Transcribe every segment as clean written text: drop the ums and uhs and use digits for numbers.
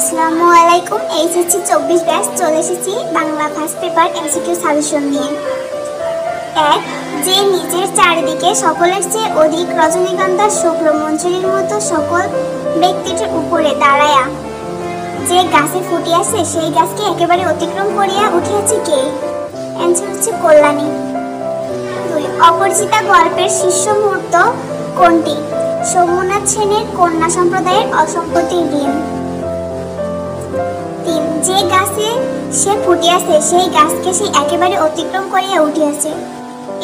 আসসালামু আলাইকুম। HSC 24 batch চলে এসেছি Bangla first paper MCQ suggestion নিয়ে। এক, যে নিজের চারিদিকে সকলের চেয়ে অধিক রজনীগন্ধার শুভ্র মঞ্জুরির মতো সকল ব্যক্তিটির উপরে দাঁড়ায়া যে গাছে ফুটিয়াছে সেই গাছকে একেবারে অতিক্রম করিয়া উঠিয়াছে কে? অ্যান্সার হচ্ছে কল্যাণী। 2, অপরিচিতা গল্পের শীর্ষ মুহূর্ত কোনটি? সোমনাথ সেনের কন্যা সম্প্রদায়ের অসম্পত্তির ঋণ। 3, যে গাছে সে ফুটিয়াছে সেই গাছকে সে একেবারে অতিক্রম করিয়া উঠিয়াছে।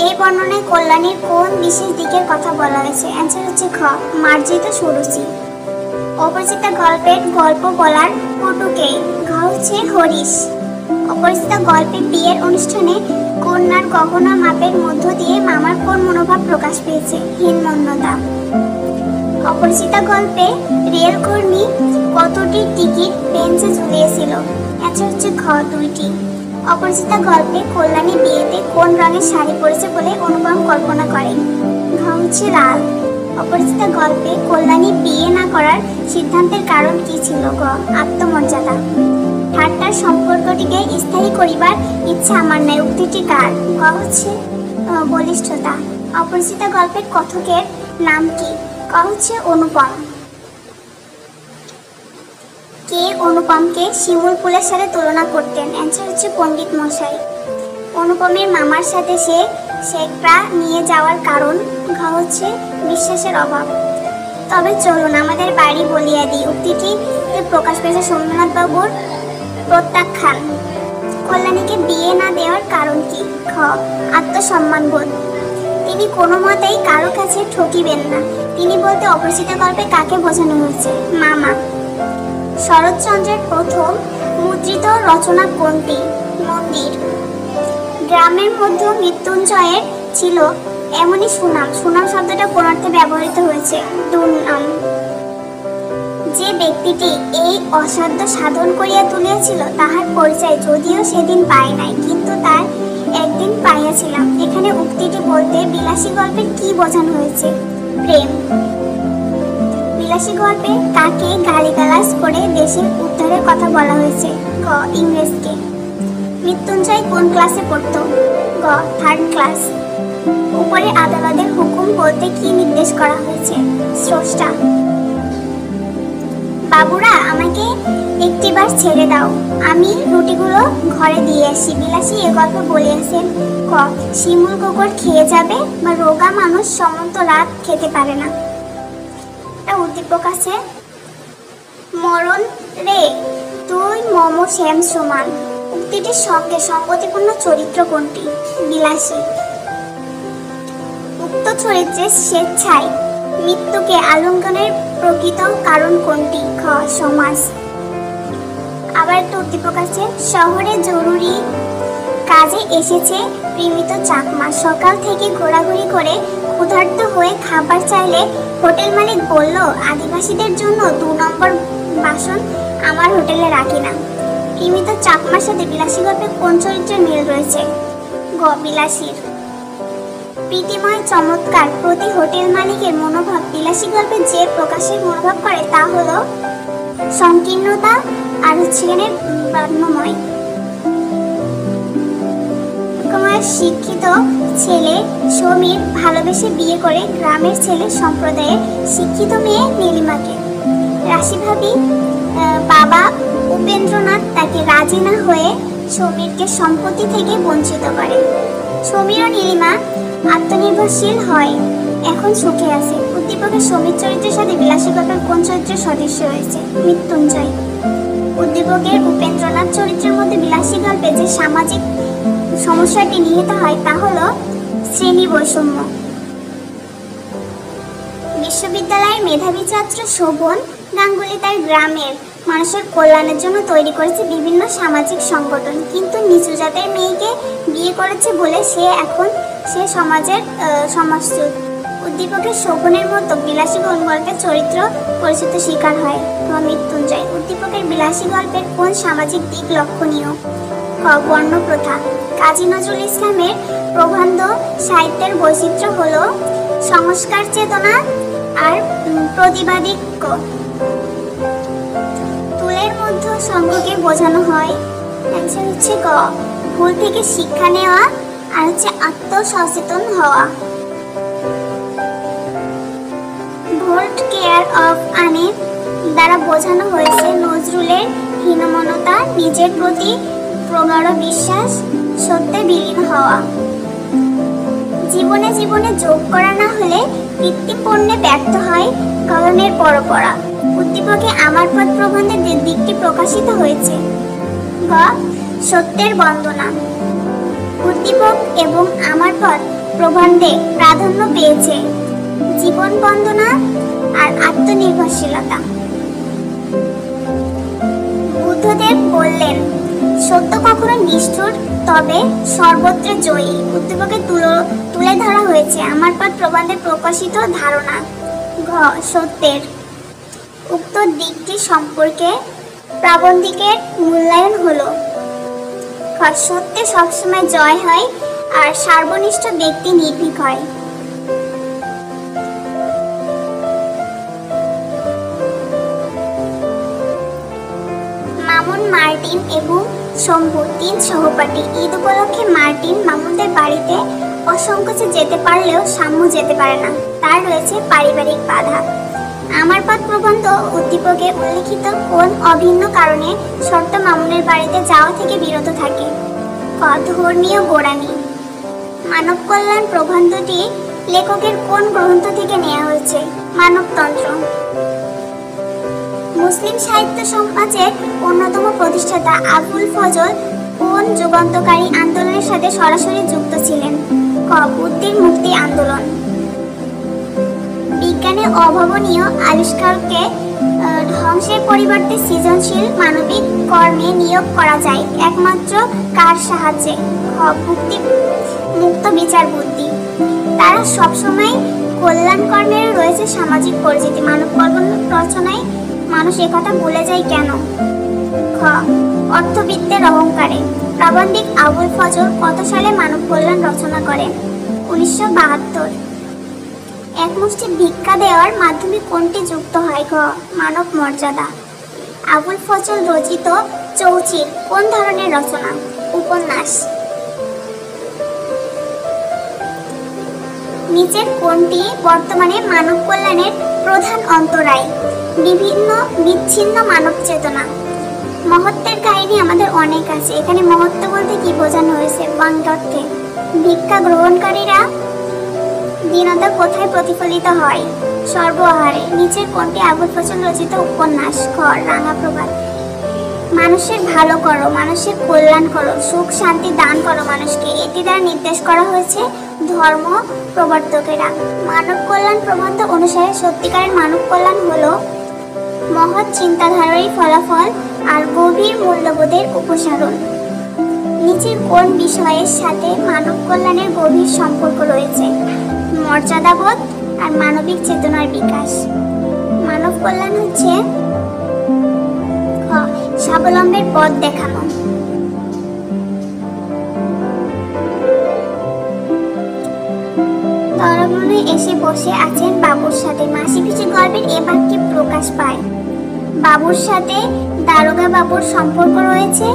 এই বর্ণনায় কল্যাণীর কোন বিশেষ দিকের কথা বলা হয়েছে? অ্যান্সার হচ্ছে খ, মার্জিত সুরুচি। অপরিচিতা গল্পের গল্প বলার পটুকে? ঘ হচ্ছে হরিশ। অপরিচিতা গল্পে বিয়ের অনুষ্ঠানে কন্যার গহনা মাপের মধ্য দিয়ে মামার কোন মনোভাব প্রকাশ পেয়েছে? হীনমন্যতা। অপরিচিতা গল্পে রেলকর্মী কতটি টিকিট বেঞ্চে ঝুলিয়েছিল? অ্যান্সার হচ্ছে ঘ, 2টি। অপরিচিতা গল্পে কল্যাণী বিয়েতে কোন রঙের শাড়ি পরেছে বলে অনুপম কল্পনা করে? ঘ হচ্ছে লাল। অপরিচিতা গল্পে কল্যাণী বিয়ে না করার সিদ্ধান্তের কারণ কি ছিল? গ, আত্মমর্যাদা। ঠাট্টার সম্পর্কটিকে স্থায়ী করিবার ইচ্ছা আমার নাই উক্তিটি কার? গ হচ্ছে বলিষ্ঠতা। অপরিচিতা গল্পের কথকের নাম কি? ক হচ্ছে অনুপম। কে অনুপমকে শিমুল ফুলের সাথে তুলনা করতেন? অ্যান্সার হচ্ছে পণ্ডিত মশাই। অনুপমের মামার সাথে সে শেখরা নিয়ে যাওয়ার কারণ? ঘ হচ্ছে বিশ্বাসের অভাব। তবে চলুন আমাদের বাড়ি বলিয়া দিই উক্তিটি প্রকাশ পেয়েছে সোমনাথ বাবুর প্রত্যাখ্যান। কল্যাণীকে বিয়ে না দেওয়ার কারণ কি? খ, আত্মসম্মান বোধ। তিনি কোনো মতেই কারো কাছে ঠকিবেন না। তিনি বলতে অপরিচিতা গল্পে কাকে বোঝানো হয়েছে? মামা। শরৎচন্দ্রের প্রথম মুদ্রিত রচনা কোনটি? মন্দির। গ্রামের মধ্যে মৃত্যুঞ্জয়ের ছিল এমনই সুনাম। সুনাম শব্দটা কোন অর্থে ব্যবহৃত হয়েছে? দুর্নাম। যে ব্যক্তিটি এই অসাধ্য সাধন করিয়া তুলিয়াছিল তাহার পরিচয় যদিও সেদিন পাই নাই, কিন্তু তার একদিন পাইয়াছিলাম। এখানে উক্তিটি বলতে বিলাসী গল্পের কি বোঝানো হয়েছে? প্রেম। বিলাসী গল্পে কাকে গালিগালাজ করে দেশের উদ্ধারের কথা বলা হয়েছে? গ, ইংরেজকে। মৃত্যুঞ্জয় কোন ক্লাসে পড়তো? গ, 3rd ক্লাস। উপরে আদালতের হুকুম বলতে কি নির্দেশ করা হয়েছে? স্রষ্টা। বাবুরা আমাকে একটিবার ছেড়ে দাও, আমি রুটিগুলো ঘরে দিয়ে আসি। বিলাসী এ গল্প বলিয়াছেন। ক, শিমুল কুকুর খেয়ে যাবে বা রোগা মানুষ সমন্ত রাত খেতে পারে না। একটা উদ্দীপক আছে, মরণ রে তুই মম শ্যাম সমান। উক্তিটির সঙ্গে সঙ্গতিপূর্ণ চরিত্র কোনটি? বিলাসী। উক্ত চরিত্রের স্বেচ্ছায় মৃত্যুকে আলিঙ্গনের প্রকৃত কারণ কোনটি? খ, সমাজ। আবার একটা উদ্দীপক আছে, শহরে জরুরি কাজে এসেছে প্রেমিত চাকমা। সকাল থেকে ঘোরাঘুরি করে ক্ষুধার্ত হয়ে খাবার চাইলে হোটেল মালিক বলল, আদিবাসীদের জন্য 2 নম্বর বাসন আমার হোটেলে রাখি না। প্রেমিত চাকমার সাথে বিলাসী গল্পে কোন চরিত্রের মিল রয়েছে? গ, বিলাসীর। প্রীতিময় চমৎকার প্রতি হোটেল মালিকের মনোভাব বিলাসী গল্পে যে প্রকাশের মনোভাব করে তা হলো সংকীর্ণতা আর হচ্ছে বর্ণময়। শিক্ষিত ছেলে সমীর ভালোবেসে বিয়ে করে গ্রামের ছেলে সম্প্রদায়ের শিক্ষিত মেয়ে নীলিমাকে। রাশিভাবী বাবা উপেন্দ্রনাথ তাকে রাজি না হয়ে সমীরকে সম্পত্তি থেকে বঞ্চিত করে। সমীর ও নীলিমা আত্মনির্ভরশীল হয়, এখন সুখে আছে। উদ্দীপকের সমীর চরিত্রের সাথে বিলাসী গল্পের কোন চরিত্রের সদস্য রয়েছে? মৃত্যুঞ্জয়। উদ্দীপকের উপেন্দ্রনাথ চরিত্রের মধ্যে বিলাসী গল্পে যে সামাজিক সমস্যাটি নিহিত হয় তা হলো শ্রেণী বৈষম্য। বিশ্ববিদ্যালয়ের মেধাবী ছাত্র শোভন গাঙ্গুলি তার গ্রামের মানুষের কল্যাণের জন্য তৈরি করেছে বিভিন্ন সামাজিক সংগঠন, কিন্তু নিচু জাতের মেয়েকে বিয়ে করেছে বলে সে সমাজের সমাজচ্যুত। উদ্দীপকের শোভনের মতো বিলাসী গল্পের চরিত্র পরিচিত শিকার হয়। মৃত্যুঞ্জয়। উদ্দীপকের বিলাসী গল্পের কোন সামাজিক দিক লক্ষণীয়? ক, বর্ণ প্রথা। কাজী নজরুল ইসলামের প্রবন্ধ সাহিত্যের বৈচিত্র্য হলো সংস্কার চেতনা আর প্রতিবাদিক। তুলে ভুলের মধ্যে সঙ্গকে বোঝানো হয়। অ্যান্সার হচ্ছে গ, ভুল থেকে শিক্ষা নেওয়া আর হচ্ছে আত্মসচেতন হওয়া। ভোল্ট কেয়ার অফ আনে দ্বারা বোঝানো হয়েছে নজরুলের হীনমন্যতা, নিজের প্রতি প্রগাঢ় বিশ্বাস, সত্যে বিলীন হওয়া। জীবনে জীবনে যোগ করা না হলে কৃত্রিম পণ্যে ব্যর্থ হয় গগনের পরপরা। উদ্দীপকে আমার পথ প্রবন্ধের দিকটি প্রকাশিত হয়েছে। গ, সত্যের বন্দনা। উদ্দীপক এবং আমার পথ প্রবন্ধে প্রাধান্য পেয়েছে জীবন বন্দনা আর আত্মনির্ভরশীলতা। বুদ্ধদেব বললেন, সত্য কখনো নিষ্ঠুর, তবে সর্বত্র জয়ী। উদ্দীপকে তুলে ধরা হয়েছে আমার পথ প্রবন্ধে প্রকাশিত ধারণা। ঘ, সত্যের। উক্ত দিকটি সম্পর্কে প্রাবন্ধিকের মূল্যায়ন হলো। খ, সত্যে সবসময় জয় হয় আর সার্বনিষ্ঠ ব্যক্তি নির্ভীক হয়। মামুন, মার্টিন এবং শম্ভু 3 সহপাঠী। ঈদ উপলক্ষে মার্টিন মামুনদের বাড়িতে অসংকোচে যেতে পারলেও শাম্মু যেতে পারে না, তার রয়েছে পারিবারিক বাধা। আমার পথ প্রবন্ধ উদ্দীপকে উল্লেখিত কোন অভিন্ন কারণে শর্ত মামুনের বাড়িতে যাওয়া থেকে বিরত থাকে? ক, ধর্মীয় গোড়ামি। মানব কল্যাণ প্রবন্ধটি লেখকের কোন গ্রন্থ থেকে নেওয়া হয়েছে? মানবতন্ত্র। মুসলিম সাহিত্য সমাজের অন্যতম প্রতিষ্ঠাতা আবুল ফজল কোন যুগান্তকারী আন্দোলনের সাথে সরাসরি যুক্ত ছিলেন? ক, বুদ্ধির মুক্তি আন্দোলন। বিজ্ঞানের অভাবনীয় আবিষ্কারকে ধ্বংসের পরিবর্তে সৃজনশীল মানবিক কর্মে নিয়োগ করা যায় একমাত্র কার সাহায্যে? খ, মুক্ত বিচার বুদ্ধি। তারা সবসময় কল্যাণ কর্মের রয়েছে সামাজিক পরিচিতি। মানব কল্যাণ রচনায় মানুষ একথা ভুলে যায় কেন? খ, অর্থবিত্তের অহংকারে। প্রাবন্ধিক আবুল ফজল কত সালে মানব কল্যাণ রচনা করেন? 1972। একমুষ্টি ভিক্ষা দেওয়ার মাধ্যমে কোনটি যুক্ত হয়? ঘ, মানব মর্যাদা। আবুল ফজল রচিত চৌচির কোন ধরনের রচনা? উপন্যাস। নিচের কোনটি বর্তমানে মানব কল্যাণের প্রধান অন্তরায়? বিচ্ছিন্ন মানব চেতনা। মহত্বের কাহিনী আমাদের অনেক আছে, এখানে মহত্ব বলতে কি বোঝানো হয়েছে? বাংলার্থে ভিক্ষা গ্রহণকারীরা দীনতা কোথায় প্রতিফলিত হয়? সর্বহারে। নিচের কোনটি আবুল ফজল রচিত উপন্যাস? খ, রাঙা প্রভাত। মানুষের ভালো করো, মানুষের কল্যাণ করো, সুখ শান্তি দান করো মানুষকে, এটি দ্বারা নির্দেশ করা হয়েছে ধর্ম প্রবর্তকেরা। মানব কল্যাণ প্রবন্ধ অনুসারে সত্যিকারের মানব কল্যাণ হলো মহৎ চিন্তাধারারই ফলাফল আর গভীর মূল্যবোধের উপসারণ। নিচের কোন বিষয়ের সাথে মানব কল্যাণের গভীর সম্পর্ক রয়েছে? মর্যাদাবোধ আর মানবিক চেতনার বিকাশ। মানব কল্যাণ হচ্ছে স্বাবলম্বের পথ দেখানো। তরমনে এসে বসে আছেন বাবুর সাথে। মাসি পিসি গল্পের এ বাক্যে প্রকাশ পায় বাবুর সাথে দারোগা বাবুর সম্পর্ক রয়েছে,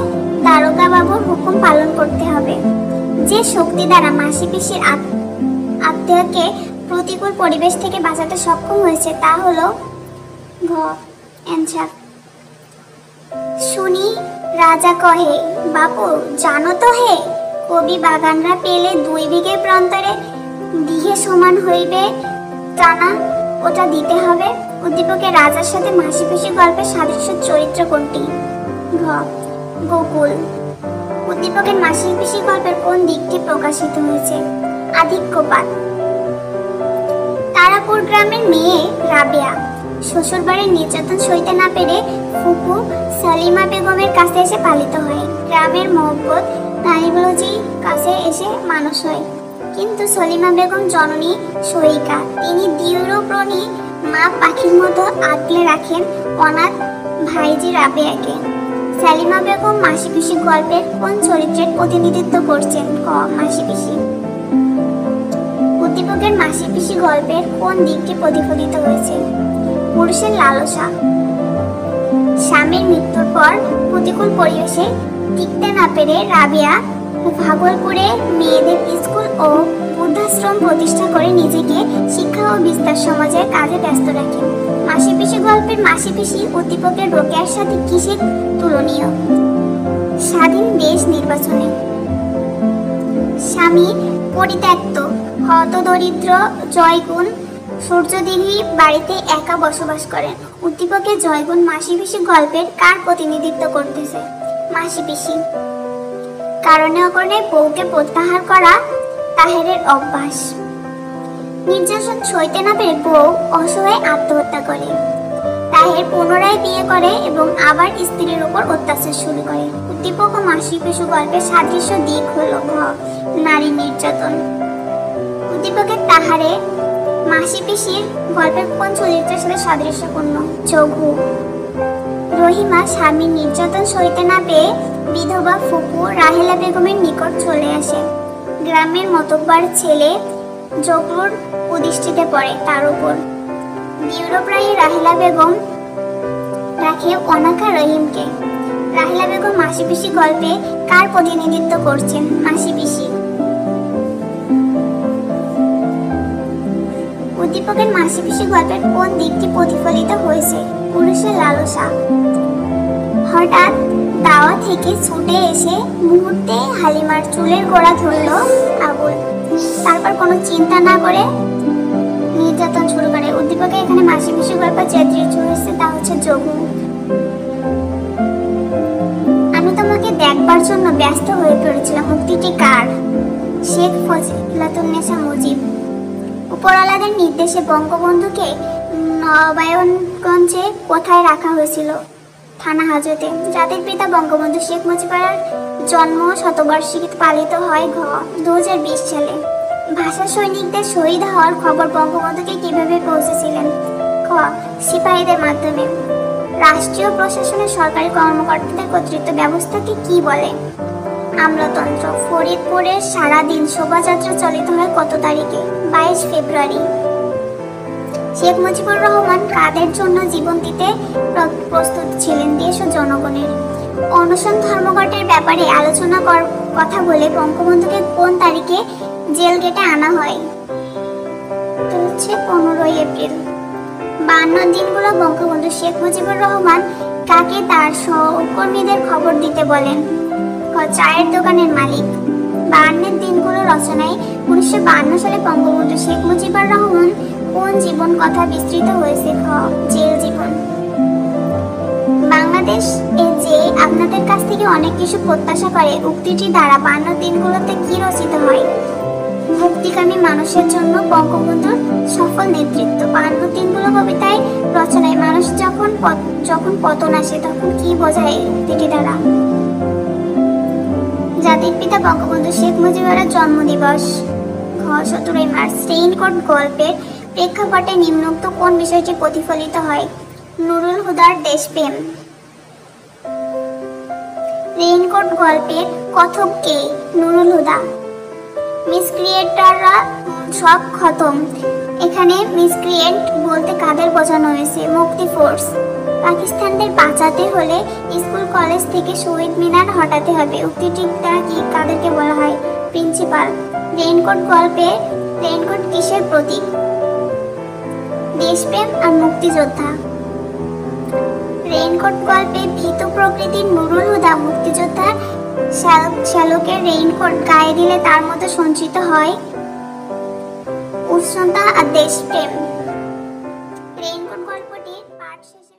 দারোগা বাবুর হুকুম পালন করতে হবে। যে শক্তি দ্বারা মাসি পিসির আত্মীয়কে প্রতিকূল পরিবেশ থেকে বাঁচাতে সক্ষম হয়েছে তা হলো ঘ, অ্যানসার। শুনি রাজা কহে, বাপু জানো তো হে, কবি বাগানরা পেলে 2 বিঘে প্রান্তরে দিঘে সমান হইবে টানা, ওটা দিতে হবে। উদ্দীপকে রাজার সাথে মাসি পিসি গল্পের সাদৃশ্য চরিত্র কোনটি? ঘ, গোকুল। উদ্দীপকের মাসি পিসি গল্পের কোন দিকটি প্রকাশিত হয়েছে? আধিক্যপাত। তারাপুর গ্রামের মেয়ে রাবেয়া শ্বশুরবাড়ির নির্যাতন সইতে না পেরে ফুপু সালিমা বেগমের কাছে এসে পালিত হয়। গ্রামের মহব্বত নানিগুলোজির কাছে এসে মানুষ হয়। কিন্তু সলিমা বেগম জননী সহিকা, তিনি দৃঢ়প্রাণী মা পাখির মতো আগলে রাখেন অনাথ ভাইজি রাবেয়াকে। সালিমা বেগম মাসি পিসি গল্পের কোন চরিত্রের প্রতিনিধিত্ব করছেন? ক, মাসি পিসি। উদ্দীপকের মাসি পিসি গল্পের কোন দিকটি প্রতিফলিত হয়েছে? পুরুষের লালসা। স্বামীর মৃত্যুর পর প্রতিকূল পরিবেশে টিকতে না পেরে রাবেয়া ভাগলপুরে মেয়েদের স্কুল ও বৃদ্ধাশ্রম প্রতিষ্ঠা করে নিজেকে শিক্ষা ও বিস্তার সমাজের কাজে ব্যস্ত রাখেন। মাসি পিসি গল্পের মাসি পিসি উদ্দীপকের রোকেয়ার সাথে কিসের তুলনীয়? স্বাধীন দেশ নির্বাচনে। স্বামী পরিত্যক্ত হতদরিদ্র জয়গুণ সূর্যদিঘি বাড়িতে একা বসবাস করেন। উদ্দীপকে জয়গুণ মাসি পিসি গল্পের কার প্রতিনিধিত্ব করতেছে? মাসি পিসি। কারণে অকারণে বউকে প্রত্যাহার করা তাহেরের অভ্যাস। নির্যাতন সইতে না পেরে বউ অসহায় আত্মহত্যা করে। তাহের পুনরায় বিয়ে করে এবং আবার স্ত্রীর উপর অত্যাচার শুরু করে। উদ্দীপক ও মাসি পিসি গল্পের সাদৃশ্য দিক হলো নারী নির্যাতন। উদ্দীপকের তাহারে মাসি পিসির গল্পের কোন চরিত্রের সাথে সাদৃশ্যপূর্ণ? যোগু। রহিমা স্বামীর নির্যাতন সইতে না পেয়ে বিধবা ফুপু রাহেলা বেগমের নিকট চলে আসে। গ্রামের মতব্বার ছেলে জগরুর কুদৃষ্টিতে পড়ে তার উপর। বিউরোপ্রায়ী রাহেলা বেগম রাখে অনাথা রহিমকে। রাহেলা বেগম মাসি পিসি গল্পে কার প্রতিনিধিত্ব করছেন? মাসি পিসি। উদ্দীপকের মাসি পিসি গল্পের কোন দিকটি প্রতিফলিত হয়েছে? পুরুষের লালসা। হঠাৎ দাওয়া থেকে ছুটে এসে মুহূর্তে হালিমার চুলের গোড়া ধরল আবুল। তারপর কোনো চিন্তা না করে নির্যাতন শুরু করে। উদ্দীপকে এখানে মাসি পিসি গল্পের যে দৃশ্য হয়েছে তা হচ্ছে যোগু। আমি তোমাকে দেখবার জন্য ব্যস্ত হয়ে পড়েছিলাম মুক্তিটি কার? শেখ ফজিলাতুন্নেসা মুজিব। উপরওয়ালাদের নির্দেশে বঙ্গবন্ধুকে নবায়নগঞ্জে কোথায় রাখা হয়েছিল? থানা হাজতে। জাতির পিতা বঙ্গবন্ধু শেখ মুজিবের জন্ম শতবার্ষিকী পালিত হয় 2020 সালে। ভাষা সৈনিকদের শহীদ হওয়ার খবর বঙ্গবন্ধুকে কিভাবে পৌঁছেছিলেন? সিপাহীদের মাধ্যমে। রাষ্ট্রীয় প্রশাসনের সরকারি কর্মকর্তাদের কর্তৃত্ব ব্যবস্থাকে কি বলে? আমলাতন্ত্র। ফরিদপুরের সারাদিন শোভাযাত্রা চালিত হয় কত তারিখে? 22 ফেব্রুয়ারি। শেখ মুজিবুর রহমান কাদের জন্য জীবন দিতে প্রস্তুত ছিলেন? দেশ ও জনগণের। অনশন ধর্মঘটের ব্যাপারে আলোচনা কথা বলে বঙ্গবন্ধুকে কোন তারিখে জেল গেটে আনা হয়? 15 এপ্রিল। 52 দিনগুলো বঙ্গবন্ধু শেখ মুজিবুর রহমান কাকে তার সহকর্মীদের খবর দিতে বলেন? চায়ের দোকানের মালিক। 52 দিনগুলো রচনায় 1952 সালে বঙ্গবন্ধু শেখ মুজিবুর রহমান কোন জীবন কথা বিস্তৃত হয়েছে? জেল জীবন। বাংলাদেশ যে আপনাদের কাছ থেকে অনেক কিছু প্রত্যাশা করে উক্তিটি দ্বারা 52 দিনগুলোতে কি রচিত হয়? মুক্তিকামী মানুষের জন্য বঙ্গবন্ধুর সফল নেতৃত্ব। 52 দিনগুলো কবিতায় রচনায় মানুষ যখন পতন আসে তখন কি বোঝায় উক্তিটি দ্বারা? জাতির পিতা বঙ্গবন্ধু শেখ মুজিবের জন্মদিবস 17 মার্চ। রেইনকোট গল্পের প্রেক্ষাপটে নিম্নোক্ত কোন বিষয়টি প্রতিফলিত হয়? নুরুল হুদার দেশপ্রেম। রেইনকোট গল্পের কথক কে? নুরুল হুদা। মিসক্রিয়েটররা সব খতম। এখানে মিসক্রিয়েন্ট বলতে কাদের বোঝানো হয়েছে? মুক্তি ফোর্স। পাকিস্তানদের বাঁচাতে হলে স্কুল কলেজ থেকে শহীদ মিনার হটাতে হবে। উক্তিটি দ্বারা কি কাদেরকে বলা হয়? প্রিন্সিপাল। রেইনকোট গল্পে রেইনকোট কিসের প্রতীক? দেশপ্রেম আর মুক্তিযোদ্ধা। রেইনকোট গল্পে ভীতু প্রকৃতির নুরুল হুদা মুক্তিযোদ্ধার শ্যালকের রেইনকোট গায়ে দিলে তার মধ্যে সঞ্চিত হয় উষ্ণতা আর দেশপ্রেম। রেইনকোট গল্পটির পাঠ শেষে